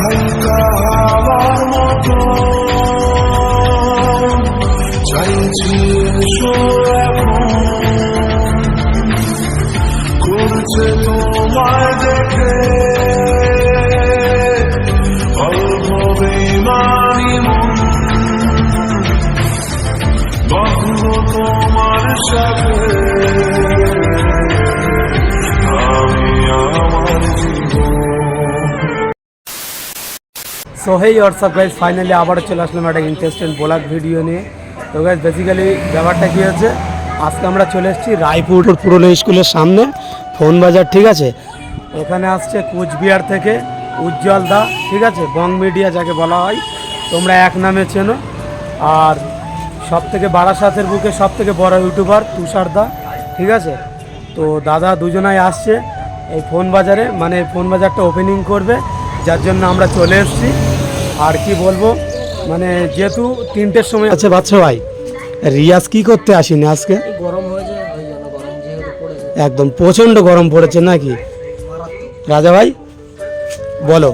হালকা হাওয়ার মতো চাইছি এসো এখন, করছে তোমায় দেখে অল্প বেমানি মন, বাঁধবো তোমার সাথে আমি আমার জীবন। So hey WhatsApp guys, finally আবারও চলে আসলাম একটা ইন্টারেস্টিং ব্লগ ভিডিও নিয়ে। তো গাইজ বেসিক্যালি ব্যাপারটা কী হচ্ছে, আজকে আমরা চলে এসেছি রায়পুর পুরনো স্কুলের সামনে ফোন বাজার, ঠিক আছে। এখানে আসছে কুচবিহার থেকে উজ্জ্বল দা, ঠিক আছে, বং মিডিয়া যাকে বলা হয়, তোমরা এক নামে চেনো। আর সব থেকে বারাসাতের বুকে সব থেকে বড় ইউটিউবার তুষার দা, ঠিক আছে। তো দাদা দুজনাই আসছে এই ফোন বাজারে, মানে ফোন বাজারটা ওপেনিং করবে, যার জন্য আমরা চলে এসেছি। আর কি বলবো, মানে যেহেতু 3টের সময় আছে বাচ্চা ভাই, রিয়াজ কি করতে আসিনি আজকে, গরম হয়েছে ওই জন্য, গরম যেহেতু পড়েছে একদম প্রচণ্ড গরম পড়েছে নাকি রাজা ভাই, বলো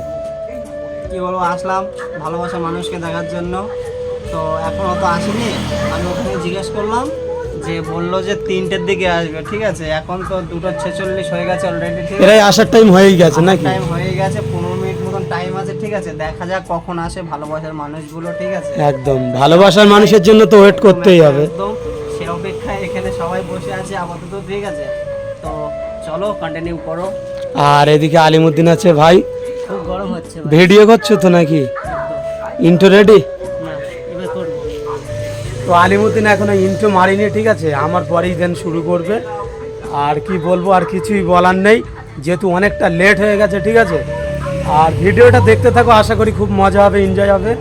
কি বলবো। আসলাম ভালোবাসা মানুষকে দেখার জন্য, তো এখনও তো আসেনি। আমি ওখানে জিজ্ঞেস করলাম, যে বললো যে 3টের দিকে আসবে, ঠিক আছে। এখন তো 2:46 হয়ে গেছে অলরেডি, ঠিক আছে। এরাই আসার টাইম হয়েই গেছে নাকি? টাইম হয়ে গেছে, 15 মিনিট মতন টাইম আছে, ঠিক আছে। দেখা যাক কখন আসে ভালোবাসার মানুষগুলো, ঠিক আছে। একদম ভালোবাসার মানুষের জন্য তো ওয়েট করতেই হবে, একদম সে অপেক্ষায় এখানে সবাই বসে আছে আপাতত, ঠিক আছে। তো চলো কন্টিনিউ করো। আর এদিকে আলিমুদ্দিন আছে ভাই, খুব গরম হচ্ছে ভাই। ভিডিও করছো তো নাকি? Intro ready? না, এবার করবো। তো আলিমুদ্দিন এখনো ইন্ট্রো মারিনি, ঠিক আছে, আমার পরেই দেন শুরু করবে। আর কি বলবো, আর কিছুই বলার নেই, যেহেতু অনেকটা লেট হয়ে গেছে, ঠিক আছে। আর ভিডিওটা দেখতে থাকো, আশা করি খুব মজা হবে, এনজয় হবে।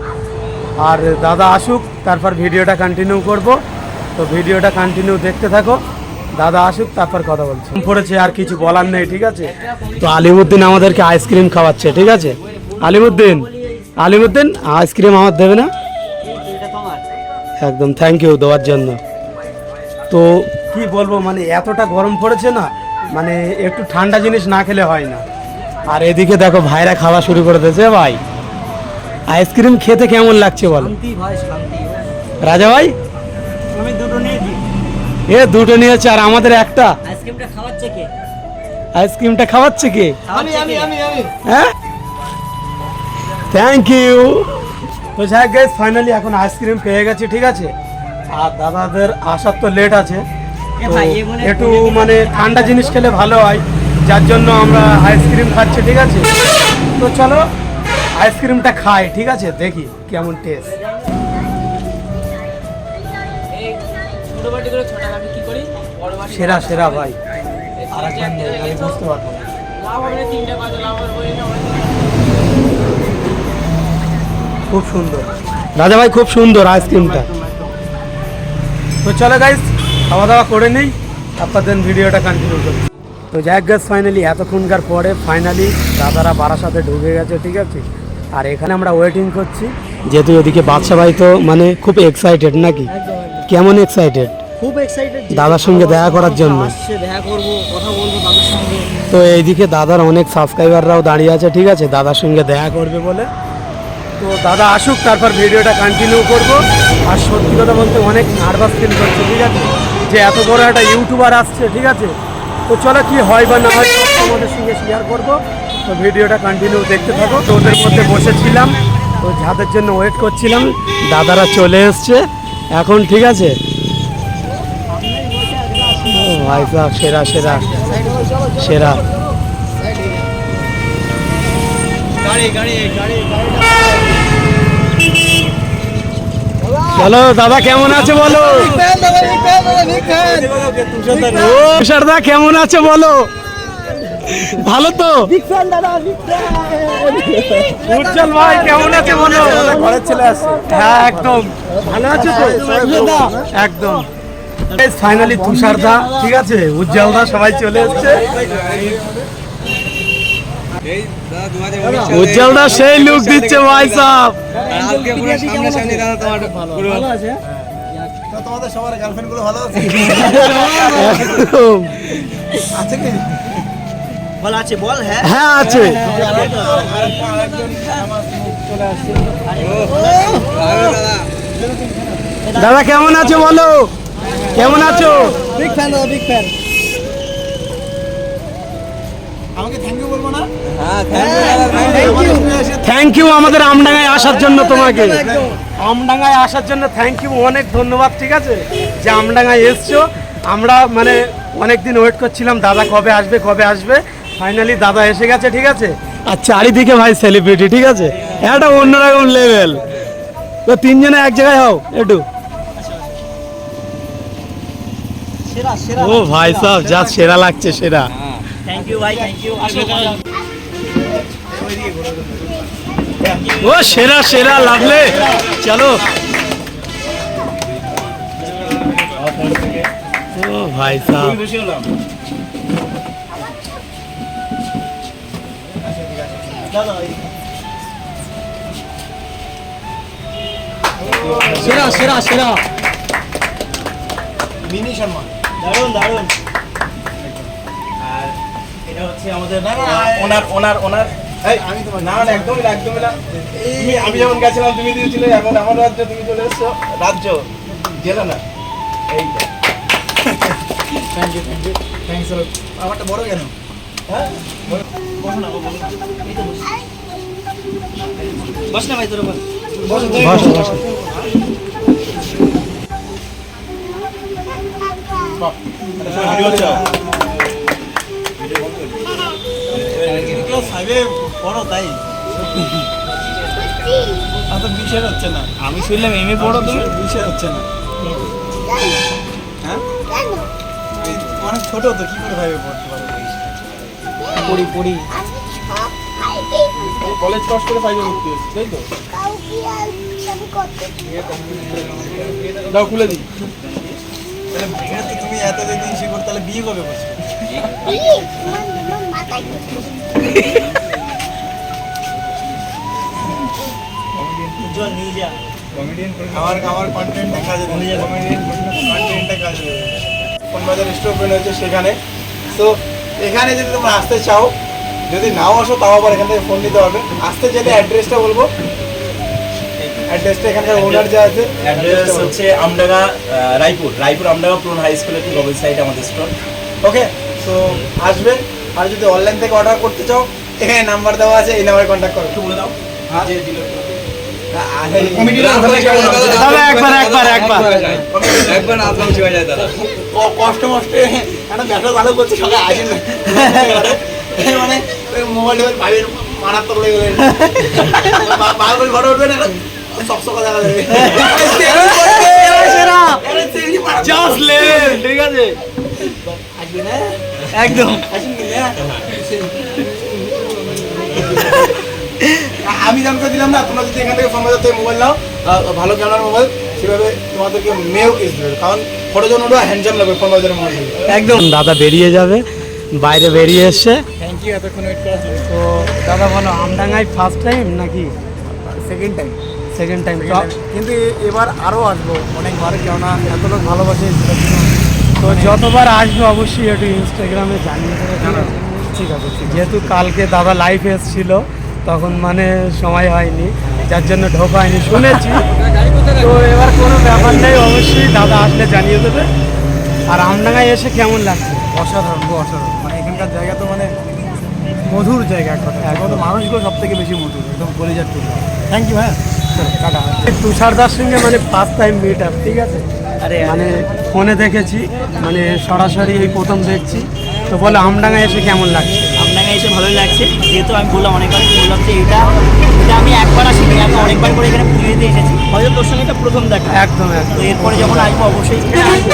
আর দাদা আসুক, তারপর ভিডিওটা কন্টিনিউ করব। তো ভিডিওটা কন্টিনিউ দেখতে থাকো, দাদা আসুক তারপর কথা বলছি। পড়েছে আর কিছু বলার নেই, ঠিক আছে। তো আলিমুদ্দিন আমাদেরকে আইসক্রিম খাওয়াচ্ছে, ঠিক আছে। আলিমুদ্দিন আইসক্রিম আমার দেবে না? এটা তোমার। একদম থ্যাংক ইউ দেওয়ার জন্য। তো কি বলবো, মানে এতটা গরম পড়েছে না, মানে একটু ঠান্ডা জিনিস না খেলে হয় না। আর এদিকে দেখো ভাইরা খাওয়া শুরু করে দিয়েছে। ভাই আইসক্রিম খেতে কেমন লাগছে বলো? শান্তি ভাই, শান্তি। রাজা ভাই আমি দুটো নিয়েছি। দুটো নিয়েছে আর আমাদের একটা। আইসক্রিমটা খাওয়াচ্ছে কে? আইসক্রিমটা খাওয়াচ্ছে কে? আমি। হ্যাঁ, থ্যাংক ইউ। তো যাই গাইস, ফাইনালি এখন আইসক্রিম পেয়ে গেছি, ঠিক আছে। আর দাদাদের আসার তো লেট আছে, তো একটু মানে ঠান্ডা জিনিস খেলে ভালো হয়, যার জন্য আমরা আইসক্রিম খাচ্ছি, ঠিক আছে। তো চলো আইসক্রিমটা খাই, ঠিক আছে, দেখি কেমন টেস্ট। সেরা সেরা ভাই, আর একবার নেই, আমি বুঝতে পারবো না। খুব সুন্দর রাজা ভাই, খুব সুন্দর আইসক্রিমটা। তো চলো গাইস, খাওয়া দাওয়া করে নিই, তারপর দেন ভিডিওটা কন্টিনিউ করি। তো যাই গাইস, ফাইনালি এতক্ষণকার পরে ফাইনালি দাদারা বারাসাতে ঢুকে গেছে, ঠিক আছে। আর এখানে আমরা ওয়েটিং করছি, যেহেতু ওদিকে বাদশা ভাই তো মানে খুব এক্সাইটেড নাকি? কেমন এক্সাইটেড? খুব এক্সাইটেড দাদার সঙ্গে দেখা করার জন্য। আসছে, দেখা করবো, কথা বলবো দাদার সঙ্গে। তো এইদিকে দাদার অনেক সাবস্ক্রাইবাররাও দাঁড়িয়ে আছে, ঠিক আছে, দাদার সঙ্গে দেখা করবে বলে। তো দাদা আসুক, তারপর ভিডিওটা কন্টিনিউ করব। আর সত্যি কথা বলতে অনেক নার্ভাস ফিল করছে, ঠিক আছে, যে এত বড় একটা ইউটিউবার আসছে, ঠিক আছে। তো চলো কি হয় বা না হয় সব তোমাদের সঙ্গে শেয়ার করবো। তো ভিডিওটা কন্টিনিউ দেখতে থাকো। তো ওদের মধ্যে বসেছিলাম, তো যাদের জন্য ওয়েট করছিলাম, দাদারা চলে এসছে এখন, ঠিক আছে। ও ভাই সাহেব, সেরা সেরা সেরা। চলো দাদা কেমন আছে বলো? তুষার দা কেমন আছে বলো? ভালো তো? উজ্জ্বল ভাই কেমন আছে বলো? ঘরের ছেলে আছে। হ্যাঁ একদম ভালো আছে তো? একদম। ফাইনালি তুষার দা, ঠিক আছে, উজ্জ্বল দা সবাই চলে এসছে। উজ্জ্বল দা সেই লুক দিচ্ছে ভাই সাহেব। তোমাদের সবার গার্লফ্রেন্ড গুলো ভালো আছে? বল আছে বল হ্যাঁ হ্যাঁ আছে। দাদা কেমন আছো বলো, কেমন আছো? বিগ ফ্যান দাদা, বিগ ফ্যান। আমাকে থ্যাংক ইউ বলবো না? হ্যাঁ থ্যাংক ইউ। থ্যাংক ইউ আমাদের আমডাঙ্গায় আসার জন্য, তোমাকে আমডাঙ্গায় আসার জন্য থ্যাংক ইউ, অনেক ধন্যবাদ। ঠিক আছে, যে আমডাঙ্গায় এসছো, আমরা মানে অনেক দিন ওয়েট করছিলাম দাদা কবে আসবে কবে আসবে, ফাইনালি দাদা এসে গেছে। ঠিক আছে, আর চারিদিকে ভাই সেলিব্রিটি। ঠিক আছে, একটা অন্যরকম লেভেল। তো তিনজনে এক জায়গায় হও একটু। সেরা সেরা। ও ভাই সাহেব যা সেরা লাগছে, সেরা। থ্যাংক ইউ ভাই, থ্যাংক ইউ। ও সেরা সেরা লাগলে, চলো। ও ভাই সাহেব সেরা সেরা সেরা। মিনি শর্মা দারুন দারুন। আর এটা হচ্ছে আমাদের ওনার এই আমি তোমার না না একদমই না একদমই না। আমি যেমন গেছিলাম তুমি দিয়েছিলে, এখন আমার রাজ্য তুমি চলে এসছো, রাজ্য জেলা না। এই thank you thank you thanks. আমারটা বড় কেন? হ্যাঁ বসো না, বস না ভাই, তোর বস বস বস। ভিডিও চাও ভিডিও সাইবে পড়ো তাই তো বিষয় হচ্ছে না। আমি শুনলাম এমএ পড়ো, তুমি বিষয় হচ্ছে না। হ্যাঁ অনেক ছোট তো, কি করে ভাইবে পড়তে পারো? পড়ি পড়ি কলেজ পাস করে ফাইভে ভর্তি হচ্ছে, তাই তো? দাও খুলে দিই। তাহলে তুমি এতদিন শিখো, তাহলে বিয়ে কবে করছো? আমার কন্টেন্টে কাজে কন্টেন্টে কাজে কোনবাজার স্টোর ওপেন হয়েছে সেখানে। তো এখানে যদি তোমরা আসতে চাও, যদি নাও আসো তাও আবার এখান থেকে ফোন নিতে হবে। আসতে চাইলে অ্যাড্রেসটা বলবো। অ্যাড্রেসটা এখানকার ওনার যা আছে, অ্যাড্রেস হচ্ছে আমডাঙ্গা রায়পুর আমডাঙ্গা পুরন হাই স্কুলের ঠিক অপোজিট সাইডে আমাদের স্টোর। ওকে। তো আসবে। আর যদি অনলাইন থেকে অর্ডার করতে চাও, এখানে নাম্বার দেওয়া আছে, এই নাম্বারে কন্ট্যাক্ট করো। একটু বলে দাও। হ্যাঁ যে দিল একবার আসলাম শিওয়া যায় তারা কষ্ট মষ্টে একটা ব্যবসা ভালো করছে, সবাই আসেন না মানে মোবাইল ভাইয়ের মারাত্মক লেগে গেলেন, ভালো ফটো উঠবে না, সকসকা দেখা যাবে। ঠিক আছে আসবে না একদম। আসেন কি না? আমি জানতে দিলাম না, তোমরা যদি এখান থেকে ফোন বাজার থেকে মোবাইল নাও, ভালো ক্যামেরার মোবাইল, সেভাবে তোমাদেরকে মেয়েও কিস দেবে, কারণ ফটো যখন উঠবে হ্যান্ডসাম লাগবে ফোন বাজারের মোবাইল। একদম দাদা বেরিয়ে যাবে, বাইরে বেরিয়ে এসছে। থ্যাংক ইউ এতক্ষণ ওয়েট করার জন্য। তো দাদা বলো, আমডাঙ্গায় ফার্স্ট টাইম নাকি সেকেন্ড টাইম? Second time. কিন্তু এবার আরও আসবো অনেকবার, কেননা এত লোক ভালোবাসে। তো যতবার আসবো অবশ্যই একটু ইনস্টাগ্রামে জানিয়ে দেবে। ঠিক আছে, যেহেতু কালকে দাদা লাইভ এসেছিল, তখন মানে সময় হয়নি, যার জন্য ঢোকা হয়নি, শুনেছি। তো এবার কোনো ব্যাপার নেই, অবশ্যই দাদা আসলে জানিয়ে দেবে। আর আমডাঙ্গায় এসে কেমন লাগছে? অসাধারণ, খুব অসাধারণ। মানে এখানকার জায়গা তো মানে মধুর জায়গা, এক কথা। এখন তো মানুষগুলো সব থেকে বেশি মধুর, একদম কলিজার টুকরা। Thank you. হ্যাঁ টাটা। তুষারদার সঙ্গে মানে ফার্স্ট টাইম মিট আপ। ঠিক আছে, মানে ফোনে দেখেছি, মানে সরাসরি এই প্রথম দেখছি। তো বলে আমডাঙ্গায় এসে কেমন লাগছে? আমডাঙ্গায় এসে ভালোই লাগছে। যেহেতু আমি বললাম অনেকবার বললাম যে এটা আমি একবার আসিনি, আমি অনেকবার করে এখানে পুজো দিতে এসেছি। হয়তো তোর সঙ্গে এটা প্রথম দেখা। একদম একদম। তো এরপরে যখন আসবো অবশ্যই এখানে আসবো,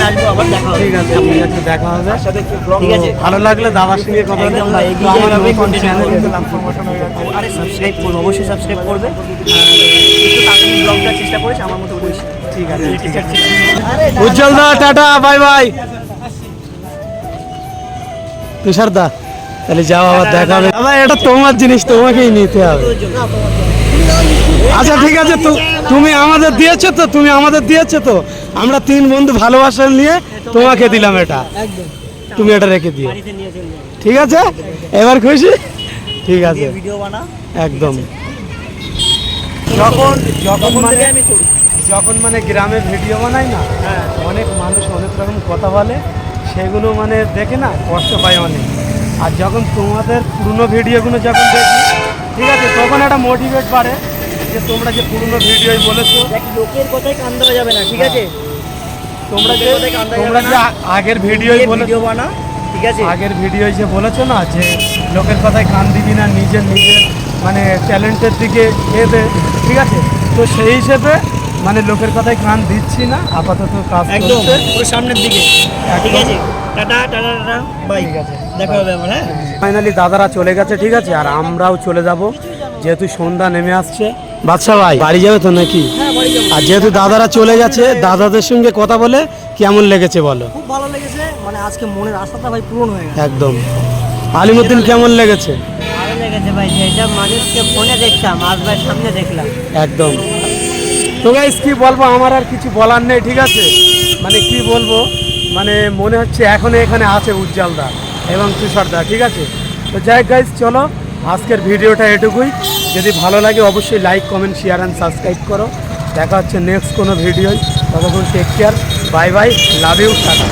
আসবো, আবার দেখা হবে। ঠিক আছে, ঠিক আছে, দেখা হবে। ঠিক আছে, ভালো লাগলে দাদার সঙ্গে কথা বলে। একদম ভাই, এগিয়ে আমার যাবে, নতুন content channel করবে। প্রমোশন হয়ে যাচ্ছে। আরে সাবস্ক্রাইব করবে, অবশ্যই সাবস্ক্রাইব করবে। আর একটু তাড়াতাড়ি ব্লগ দেওয়ার চেষ্টা করিস, আমার মতো করিস। ঠিক আছে, ঠিক আছে। উজ্জ্বল দা টাটা, বাই বাই। তুষার দা তাহলে যাও, আবার দেখা হবে। দাদা এটা তোমার জিনিস, তোমাকেই নিতে হবে। আচ্ছা ঠিক আছে, তুমি আমাদের দিয়েছো তো, তুমি আমাদের দিয়েছো তো, আমরা তিন বন্ধু ভালোবাসা নিয়ে তোমাকে দিলাম এটা, তুমি এটা রেখে দিও। ঠিক আছে, এবার খুশি? ঠিক আছে, ভিডিও বানা একদম। যখন যখন তখন মানে থেকে আমি করি। যখন মানে গ্রামে ভিডিও বানাই না, হ্যাঁ অনেক মানুষ অনেক রকম কথা বলে, সেগুলো মানে দেখে না কষ্ট পায় অনেক। আর যখন তোমাদের পুরনো ভিডিওগুলো যখন দেখি, ঠিক আছে, তখন একটা মোটিভেট বাড়ে যে তোমরা যে পুরনো ভিডিওই বলেছো, দেখ লোকের কথায় কান দেওয়া যাবে না, ঠিক আছে? তোমরা যে লোকের কথায় কান দেওয়া তোমরা যাবে যে না। আগের ভিডিওই বলেছো, ভিডিও বানা, ঠিক আছে? আগের ভিডিও যে বলেছো না যে লোকের কথায় কান দিবি না, নিজের মানে ট্যালেন্টের দিকে এতে, ঠিক আছে, তো সেই হিসেবে মানে লোকের কথায় কান দিচ্ছি না, আপাতত কাজ একদম চলছে। ওর সামনের দিকে, ঠিক আছে? টাটা টাটা টাটা, বাই, ঠিক আছে। দেখা হবে আমার। হ্যাঁ ফাইনালি দাদারা চলে গেছে, ঠিক আছে, আর আমরাও চলে যাব, যেহেতু সন্ধ্যা নেমে আসছে। বাদশা ভাই বাড়ি যাবে তো নাকি? আর যেহেতু দাদারা চলে গেছে, দাদাদের সঙ্গে কথা বলে কেমন লেগেছে বলো? খুব ভালো লেগেছে, মানে আজকে মনের আশাটা ভাই পূরণ হয়ে গেছে। একদম। আলিমুদ্দিন কেমন লেগেছে? ভালো লেগেছে ভাই, যেটা মানুষকে ফোনে দেখতাম আজ ভাই সামনে দেখলাম। একদম। তো গাইস কি বলবো, আমার আর কিছু বলার নেই, ঠিক আছে, মানে কি বলবো, মানে মনে হচ্ছে এখনো এখানে আছে উজ্জ্বলদা এবং তুষারদা, ঠিক আছে। তো যাই গাইস, চলো আজকের ভিডিওটা এটুকুই। যদি ভালো লাগে অবশ্যই like, comment, share and subscribe করো। দেখা হচ্ছে নেক্সট কোনো ভিডিওয়। ততক্ষণ take care, bye bye, love you, tata.